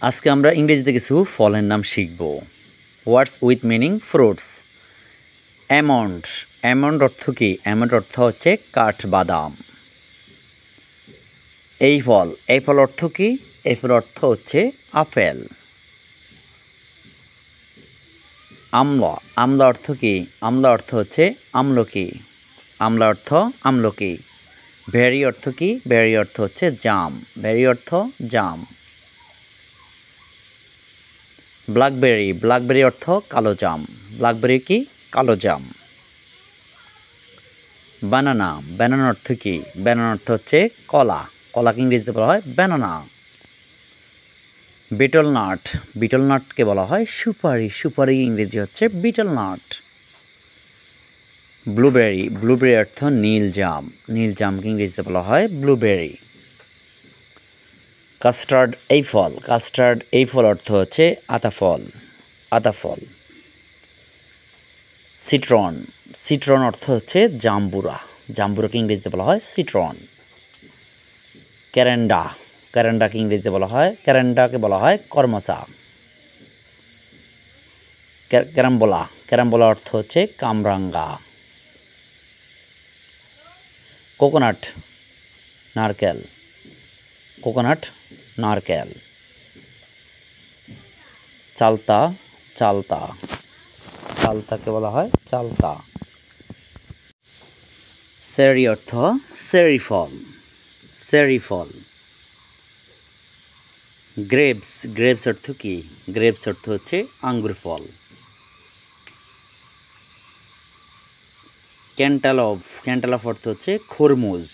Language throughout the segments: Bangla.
আজকে আমরা ইংরেজিতে কিছু ফলের নাম শিখব। Words with meaning fruits. Almond, almond অর্থ কী? অ্যামন্ড অর্থ হচ্ছে কাঠবাদাম। এই ফল অর্থ কী? এই ফল অর্থ হচ্ছে আপেল। আমলা, আমলা অর্থ কী? আমলা অর্থ হচ্ছে আমলকি। আমলা অর্থ আমলকি। বেরি অর্থ কী? বেরি অর্থ হচ্ছে জাম। বেরি অর্থ জাম। ব্ল্যাকবেরি, ব্ল্যাকবেরি অর্থ কালো জাম। ব্ল্যাকবেরি কি? কালো জাম। বানানা, বানানা অর্থ কী? বানানা অর্থ হচ্ছে কলা। কলাকে ইংরেজিতে বলা হয় বানানা। বিটল নাট, বিটল নাটকে বলা হয় সুপারি। সুপারি ইংরেজি হচ্ছে বিটল নাট। ব্লুবেরি, ব্লুবেরি অর্থ নীল জাম। নীল জামকে ইংরেজিতে বলা হয় ব্লুবেরি। কাস্টার্ড এই ফল, কাস্টার্ড এই ফল অর্থ হচ্ছে আতাফল। আতাফল। সিট্রন, সিট্রন অর্থ হচ্ছে জাম্বুরা। জাম্বুরাকে ইংরেজিতে বলা হয় সিট্রন। ক্যারেন্ডা, ক্যারেন্ডাকে ইংরেজিতে বলা হয়, ক্যারেন্ডাকে বলা হয় কর্মসা। ক্যারাম্বোলা, ক্যারাম্বোলা অর্থ হচ্ছে কামরাঙ্গা। কোকোনাট, নারকেল। কোকোনাট, নারকেল। চালতা, চালতা। চালতাকে বলা হয় চালতা। চেরি অর্থ চেরি ফল। চেরি ফল। গ্রেপস, গ্রেপস অর্থ কী? গ্রেপস অর্থ হচ্ছে আঙ্গুর ফল। ক্যান্টালপ, ক্যান্টালপ অর্থ হচ্ছে খরমুজ।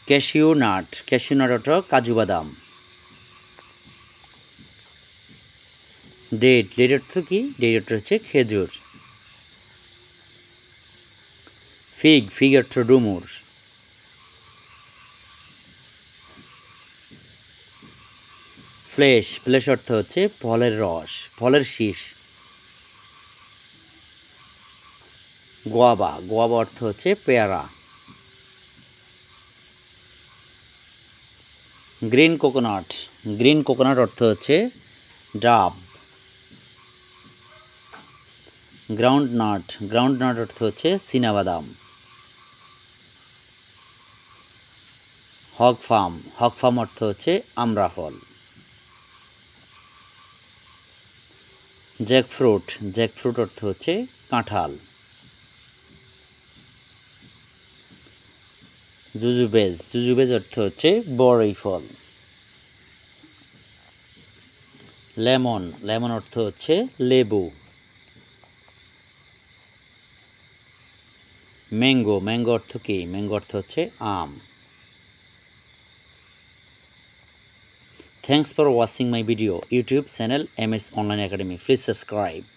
ক্যাশিউ নাট, ক্যাশিউ নাট অর্থ কাজু বাদাম। ডেট, ডেট অর্থ কী? ডেট অর্থ হচ্ছে খেজুর। ফিগ, ফিগ অর্থ ডুমুর। ফ্লেশ, ফ্লেশ অর্থ হচ্ছে ফলের রস, ফলের শীষ। গোয়াবা, গোয়াবা অর্থ হচ্ছে পেয়ারা। গ্রিন কোকোনাট, গ্রিন কোকোনাট অর্থ হচ্ছে ডাব। গ্রাউন্ড নাট, গ্রাউন্ড নাট অর্থ হচ্ছে চীনাবাদাম। হগ ফার্ম, হগ ফার্ম অর্থ হচ্ছে আমড়া ফল। জ্যাকফ্রুট, জ্যাকফ্রুট অর্থ হচ্ছে কাঁঠাল। জুজুবেজ, জুজুবেজ অর্থ হচ্ছে বড়ই ফল। লেমন, লেমন অর্থ হচ্ছে লেবু। ম্যাঙ্গো, ম্যাঙ্গো অর্থ কী? ম্যাঙ্গো অর্থ হচ্ছে আম। Thanks for watching my video YouTube channel MS Online Academy. Please subscribe.